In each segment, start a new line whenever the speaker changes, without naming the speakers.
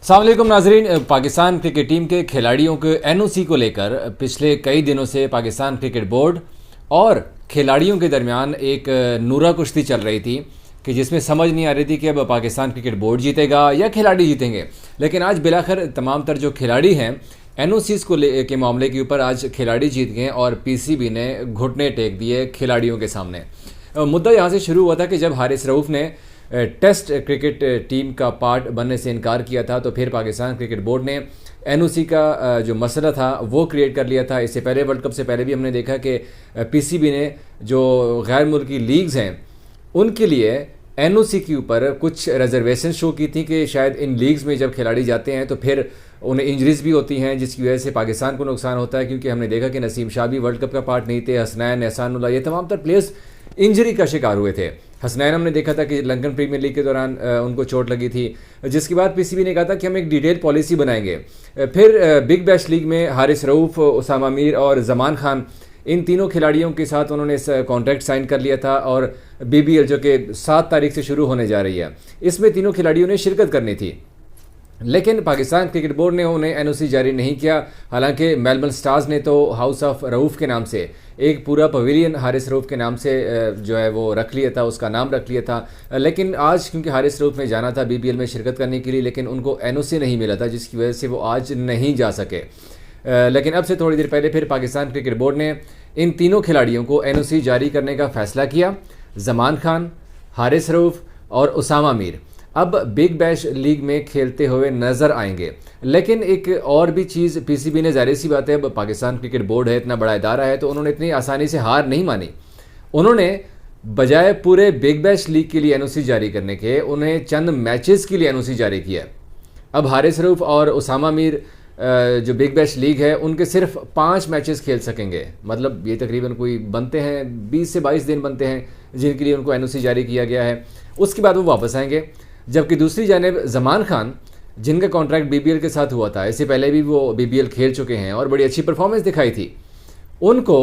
अस्सलाम वालेकुम नाजरीन। पाकिस्तान क्रिकेट टीम के खिलाड़ियों के एनओसी को लेकर पिछले कई दिनों से पाकिस्तान क्रिकेट बोर्ड और खिलाड़ियों के दरमियान एक नूरा कुश्ती चल रही थी कि जिसमें समझ नहीं आ रही थी कि अब पाकिस्तान क्रिकेट बोर्ड जीतेगा या खिलाड़ी जीतेंगे। लेकिन आज बिलाखिर तमाम तर जो खिलाड़ी हैं एनओसीज़ के मामले के ऊपर आज खिलाड़ी जीत गए और पीसीबी ने घुटने टेक दिए खिलाड़ियों के सामने। मुद्दा यहाँ से शुरू हुआ था कि जब हारिस रऊफ़ ने टेस्ट क्रिकेट टीम का पार्ट बनने से इनकार किया था, तो फिर पाकिस्तान क्रिकेट बोर्ड ने एनओसी का जो मसला था वो क्रिएट कर लिया था। इससे पहले वर्ल्ड कप से पहले भी हमने देखा कि पीसीबी ने जो गैर मुल्की लीग्स हैं उनके लिए एनओसी के ऊपर कुछ रिजर्वेशन शो की थी कि शायद इन लीग्स में जब खिलाड़ी जाते हैं तो फिर उन्हें इंजरीज भी होती हैं, जिसकी वजह से पाकिस्तान को नुकसान होता है। क्योंकि हमने देखा कि नसीम शाह भी वर्ल्ड कप का पार्ट नहीं थे, हसनैन, एहसानुल्लाह, ये तमाम तर प्लेयर्स इंजरी का शिकार हुए थे। हसनैन हमने देखा था कि लंदन प्रीमियर लीग के दौरान उनको चोट लगी थी, जिसके बाद पीसीबी ने कहा था कि हम एक डिटेल पॉलिसी बनाएंगे। फिर बिग बैश लीग में हारिस रऊफ़, उसामा मीर और जमान खान, इन तीनों खिलाड़ियों के साथ उन्होंने इस कॉन्ट्रैक्ट साइन कर लिया था और बीबीएल जो कि 7 तारीख से शुरू होने जा रही है, इसमें तीनों खिलाड़ियों ने शिरकत करनी थी। लेकिन पाकिस्तान क्रिकेट बोर्ड ने उन्हें एनओसी जारी नहीं किया। हालांकि मेलबर्न स्टार्स ने तो हाउस ऑफ रऊफ़ के नाम से एक पूरा पवेलियन हारिस रऊफ़ के नाम से जो है वो रख लिया था, उसका नाम रख लिया था। लेकिन आज क्योंकि हारिस रऊफ़ ने जाना था बीबीएल में शिरकत करने के लिए, लेकिन उनको एनओसी नहीं मिला था, जिसकी वजह से वो आज नहीं जा सके। लेकिन अब से थोड़ी देर पहले फिर पाकिस्तान क्रिकेट बोर्ड ने इन तीनों खिलाड़ियों को एनओसी जारी करने का फ़ैसला किया। जमान खान, हारिस रऊफ़ और उसामा मीर अब बिग बैश लीग में खेलते हुए नज़र आएंगे। लेकिन एक और भी चीज़ पीसीबी ने, ज़ाहिर सी बात है, अब पाकिस्तान क्रिकेट बोर्ड है, इतना बड़ा इदारा है, तो उन्होंने इतनी आसानी से हार नहीं मानी। उन्होंने बजाय पूरे बिग बैश लीग के लिए एनओसी जारी करने के, उन्हें चंद मैचेस के लिए एनओसी जारी किया। अब हारिस रऊफ़ और उसामा मीर जो बिग बैश लीग है उनके सिर्फ 5 मैचेस खेल सकेंगे। मतलब ये तकरीबन कोई बनते हैं 20 से 22 दिन बनते हैं जिनके लिए उनको एनओसी जारी किया गया है। उसके बाद वो वापस आएंगे। जबकि दूसरी जानिब जमान खान, जिनका कॉन्ट्रैक्ट बीबीएल के साथ हुआ था, इससे पहले भी वो बीबीएल खेल चुके हैं और बड़ी अच्छी परफॉर्मेंस दिखाई थी, उनको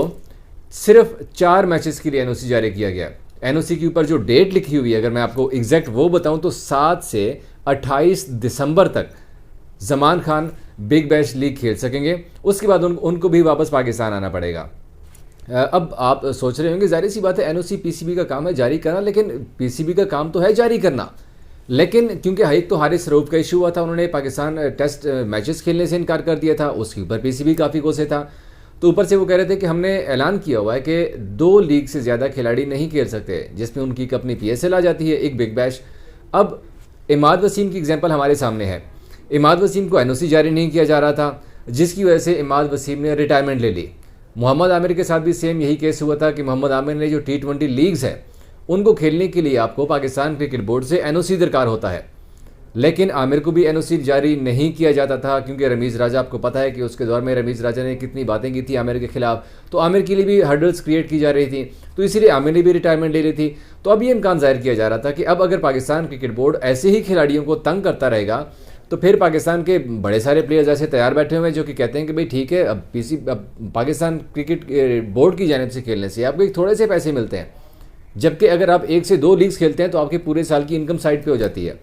सिर्फ 4 मैचेस के लिए एनओसी जारी किया गया। एनओसी के ऊपर जो डेट लिखी हुई है, अगर मैं आपको एग्जैक्ट वो बताऊं तो 7 से 28 दिसंबर तक Zaman Khan big bash league खेल सकेंगे। उसके बाद उनको भी वापस पाकिस्तान आना पड़ेगा। अब आप सोच रहे होंगे, जाहिर सी बात है एनओसी पीसीबी का काम है जारी करना, लेकिन पीसीबी का काम तो है जारी करना। लेकिन क्योंकि एक तो हारिस रऊफ़ का इशू हुआ था, उन्होंने पाकिस्तान टेस्ट मैचेस खेलने से इनकार कर दिया था, उसके ऊपर पीसीबी काफ़ी गुस्से था। तो ऊपर से वो कह रहे थे कि हमने ऐलान किया हुआ है कि 2 लीग से ज़्यादा खिलाड़ी नहीं खेल सकते, जिसमें उनकी अपनी पीएसएल आ जाती है, एक बिग बैश। अब इमाद वसीम की एग्जाम्पल हमारे सामने है। इमाद वसीम को एनओसी जारी नहीं किया जा रहा था, जिसकी वजह से इमाद वसीम ने रिटायरमेंट ले ली। मोहम्मद आमिर के साथ भी सेम यही केस हुआ था कि मोहम्मद आमिर ने जो T20 लीग्स है उनको खेलने के लिए आपको पाकिस्तान क्रिकेट बोर्ड से एनओसी दरकार होता है। लेकिन आमिर को भी एनओसी जारी नहीं किया जाता था, क्योंकि रमीज़ राजा, आपको पता है कि उसके दौर में रमीज़ राजा ने कितनी बातें की थी आमिर के खिलाफ, तो आमिर के लिए भी हर्डल्स क्रिएट की जा रही थी, तो इसीलिए आमिर ने भी रिटायरमेंट ले ली थी। तो अब ये इम्कान जाहिर किया जा रहा था कि अब अगर पाकिस्तान क्रिकेट बोर्ड ऐसे ही खिलाड़ियों को तंग करता रहेगा तो फिर पाकिस्तान के बड़े सारे प्लेयर्स ऐसे तैयार बैठे हुए हैं जो कि कहते हैं कि भाई ठीक है, अब पाकिस्तान क्रिकेट बोर्ड की जानिब से खेलने से आपको एक थोड़े से पैसे मिलते हैं, जबकि अगर आप 1 से 2 लीग्स खेलते हैं तो आपके पूरे साल की इनकम साइड पे हो जाती है।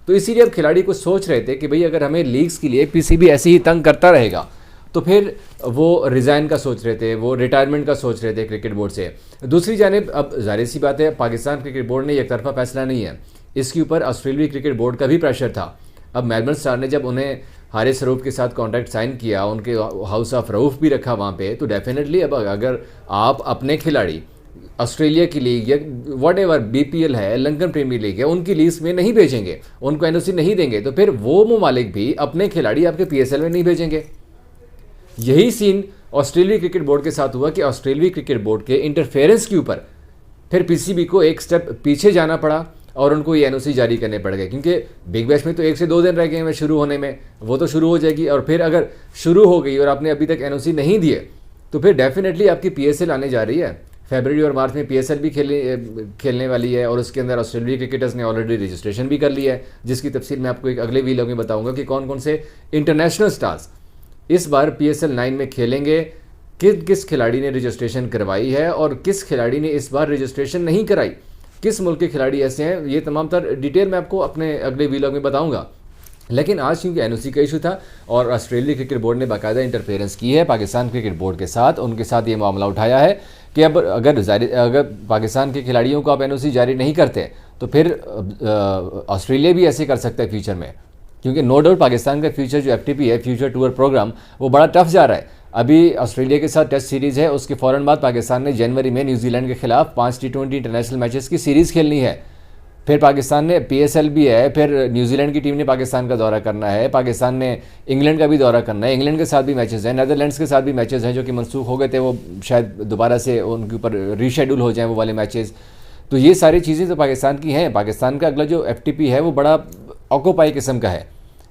तो इसीलिए अब खिलाड़ी को सोच रहे थे कि भाई अगर हमें लीग्स के लिए पीसीबी ऐसे ही तंग करता रहेगा तो फिर वो रिज़ाइन का सोच रहे थे, वो रिटायरमेंट का सोच रहे थे क्रिकेट बोर्ड से। दूसरी जानिब अब जाहिर सी बात है पाकिस्तान क्रिकेट बोर्ड ने एक तरफा फैसला नहीं है, इसके ऊपर ऑस्ट्रेलियाई क्रिकेट बोर्ड का भी प्रेशर था। अब मेलबर्न स्टार ने जब उन्हें हारिस रऊफ़ के साथ कॉन्ट्रैक्ट साइन किया, उनके हाउस ऑफ रऊफ़ भी रखा वहाँ पे, तो डेफिनेटली अब अगर आप अपने खिलाड़ी ऑस्ट्रेलिया की लीग या वट एवर बीपीएल है, लंदन प्रीमियर लीग है, उनकी लीग में नहीं भेजेंगे, उनको एनओसी नहीं देंगे, तो फिर वो ममालिक भी अपने खिलाड़ी आपके पीएसएल में नहीं भेजेंगे। यही सीन ऑस्ट्रेलियाई क्रिकेट बोर्ड के साथ हुआ कि ऑस्ट्रेलियाई क्रिकेट बोर्ड के इंटरफेरेंस के ऊपर फिर पीसीबी को एक स्टेप पीछे जाना पड़ा और उनको ये एनओसी जारी करने पड़ गए। क्योंकि बिग बैश में तो 1 से 2 दिन रह गए हैं शुरू होने में, वो तो शुरू हो जाएगी, और फिर अगर शुरू हो गई और आपने अभी तक एनओसी नहीं दिए तो फिर डेफिनेटली आपकी पीएसएल आने जा रही है। फरवरी और मार्च में पीएसएल भी खेलने वाली है और उसके अंदर ऑस्ट्रेलियाई क्रिकेटर्स ने ऑलरेडी रजिस्ट्रेशन भी कर लिया है, जिसकी तफसील मैं आपको एक अगले वीडियो में बताऊंगा कि कौन कौन से इंटरनेशनल स्टार्स इस बार पीएसएल 9 में खेलेंगे, किस खिलाड़ी ने रजिस्ट्रेशन करवाई है और किस खिलाड़ी ने इस बार रजिस्ट्रेशन नहीं कराई, किस मुल्क के खिलाड़ी ऐसे हैं, ये तमाम तर डिटेल मैं आपको अपने अगले वीडियो में बताऊंगा। लेकिन आज क्योंकि एनओसी का इशू था और ऑस्ट्रेलिया क्रिकेट बोर्ड ने बाकायदा इंटरफेरेंस की है पाकिस्तान क्रिकेट बोर्ड के साथ, उनके साथ ये मामला उठाया है कि अब अगर पाकिस्तान के खिलाड़ियों को आप एनओसी जारी नहीं करते तो फिर ऑस्ट्रेलिया भी ऐसे कर सकता है फ्यूचर में, क्योंकि नो डाउट पाकिस्तान का फ्यूचर जो एफटीपी है, फ्यूचर टूर प्रोग्राम, वो बड़ा टफ जा रहा है। अभी ऑस्ट्रेलिया के साथ टेस्ट सीरीज़ है, उसके फ़ौरन बाद पाकिस्तान ने जनवरी में न्यूजीलैंड के खिलाफ 5 T20 इंटरनेशनल मैचेस की सीरीज़ खेलनी है। फिर पाकिस्तान ने पीएसएल भी है, फिर न्यूजीलैंड की टीम ने पाकिस्तान का दौरा करना है, पाकिस्तान ने इंग्लैंड का भी दौरा करना है, इंग्लैंड के साथ भी मैचेस हैं, नीदरलैंड्स के साथ भी मैचेस हैं जो कि मनसूख हो गए थे, वो शायद दोबारा से उनके ऊपर रीशेड्यूल हो जाएँ वो वाले मैचेस। तो ये सारी चीज़ें तो पाकिस्तान की हैं। पाकिस्तान का अगला जो एफटीपी है वो बड़ा ऑक्यूपाई किस्म का है।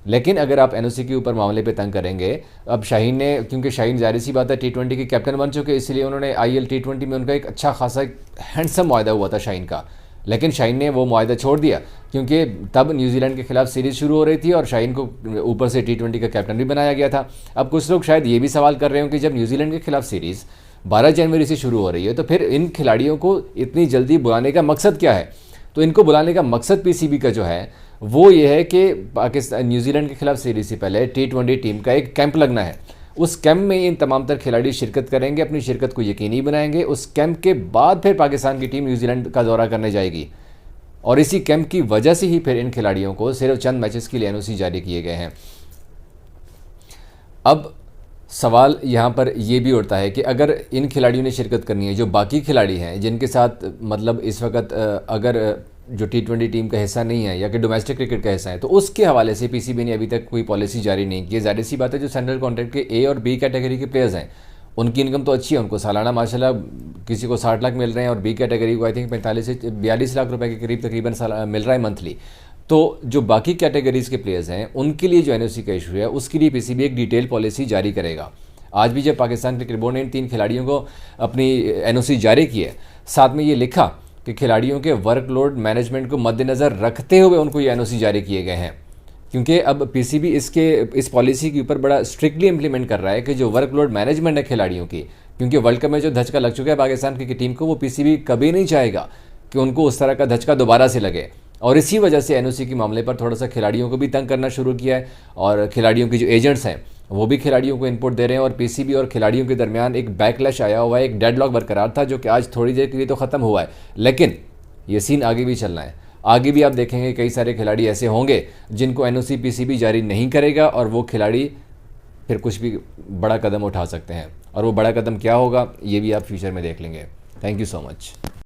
लेकिन अगर आप एनओसी के ऊपर मामले पे तंग करेंगे, अब शाहीन ने, क्योंकि शाहीन जाहिर सी बात है T20 के कैप्टन बन चुके, इसलिए उन्होंने IL T20 में उनका एक अच्छा खासा हैंडसम मुआहदा हुआ था शाहीन का, लेकिन शाहीन ने वो मुआहदा छोड़ दिया क्योंकि तब न्यूजीलैंड के खिलाफ सीरीज़ शुरू हो रही थी और शाहीन को ऊपर से T20 का कैप्टन भी बनाया गया था। अब कुछ लोग शायद ये भी सवाल कर रहे हो कि जब न्यूजीलैंड के खिलाफ सीरीज़ 12 जनवरी से शुरू हो रही है तो फिर इन खिलाड़ियों को इतनी जल्दी बुलाने का मकसद क्या है। तो इनको बुलाने का मकसद पीसीबी का जो है वो ये है कि पाकिस्तान न्यूजीलैंड के खिलाफ सीरीज से पहले T20 टीम का एक कैंप लगना है। उस कैंप में इन तमाम तर खिलाड़ी शिरकत करेंगे, अपनी शिरकत को यकीनी बनाएंगे। उस कैंप के बाद फिर पाकिस्तान की टीम न्यूजीलैंड का दौरा करने जाएगी और इसी कैंप की वजह से ही फिर इन खिलाड़ियों को सिर्फ चंद मैचेस के लिए एनओसी जारी किए गए हैं। अब सवाल यहाँ पर यह भी उठता है कि अगर इन खिलाड़ियों ने शिरकत करनी है, जो बाकी खिलाड़ी हैं जिनके साथ मतलब इस वक्त अगर जो T20 टीम का हिस्सा नहीं है या कि डोमेस्टिक क्रिकेट का हिस्सा है, तो उसके हवाले से पीसीबी ने अभी तक कोई पॉलिसी जारी नहीं की है। जाहिर सी बात है जो सेंट्रल कॉन्ट्रैक्ट के ए और बी कैटेगरी के प्लेयर्स हैं उनकी इनकम तो अच्छी है, उनको सालाना माशाल्लाह किसी को 60 लाख मिल रहे हैं और बी कैटेगरी को आई थिंक 45 से 42 लाख रुपए के करीब तकरीबन मिल रहा है मंथली। तो जो बाकी कैटेगरीज के प्लेयर्स हैं उनके लिए जो एनओसी का इशू है उसके लिए पीसीबी एक डिटेल पॉलिसी जारी करेगा। आज भी जब पाकिस्तान क्रिकेट बोर्ड ने इन 3 खिलाड़ियों को अपनी एनओसी जारी की है, साथ में ये लिखा कि खिलाड़ियों के वर्कलोड मैनेजमेंट को मद्देनज़र रखते हुए उनको ये एनओसी जारी किए गए हैं, क्योंकि अब पीसीबी इस पॉलिसी के ऊपर बड़ा स्ट्रिक्टली इंप्लीमेंट कर रहा है कि जो वर्कलोड मैनेजमेंट है खिलाड़ियों की, क्योंकि वर्ल्ड कप में जो धचका लग चुका है पाकिस्तान क्रिकेट टीम को, वो पीसीबी कभी नहीं चाहेगा कि उनको उस तरह का धचका दोबारा से लगे। और इसी वजह से एनओसी के मामले पर थोड़ा सा खिलाड़ियों को भी तंग करना शुरू किया है और खिलाड़ियों के जो एजेंट्स हैं वो भी खिलाड़ियों को इनपुट दे रहे हैं और पीसीबी और खिलाड़ियों के दरमियान एक बैकलैश आया हुआ है, एक डेडलॉक बरकरार था जो कि आज थोड़ी देर के लिए तो ख़त्म हुआ है, लेकिन ये सीन आगे भी चलना है। आगे भी आप देखेंगे कई सारे खिलाड़ी ऐसे होंगे जिनको एनओसी पीसीबी जारी नहीं करेगा और वो खिलाड़ी फिर कुछ भी बड़ा कदम उठा सकते हैं, और वो बड़ा कदम क्या होगा ये भी आप फ्यूचर में देख लेंगे। Thank you so much.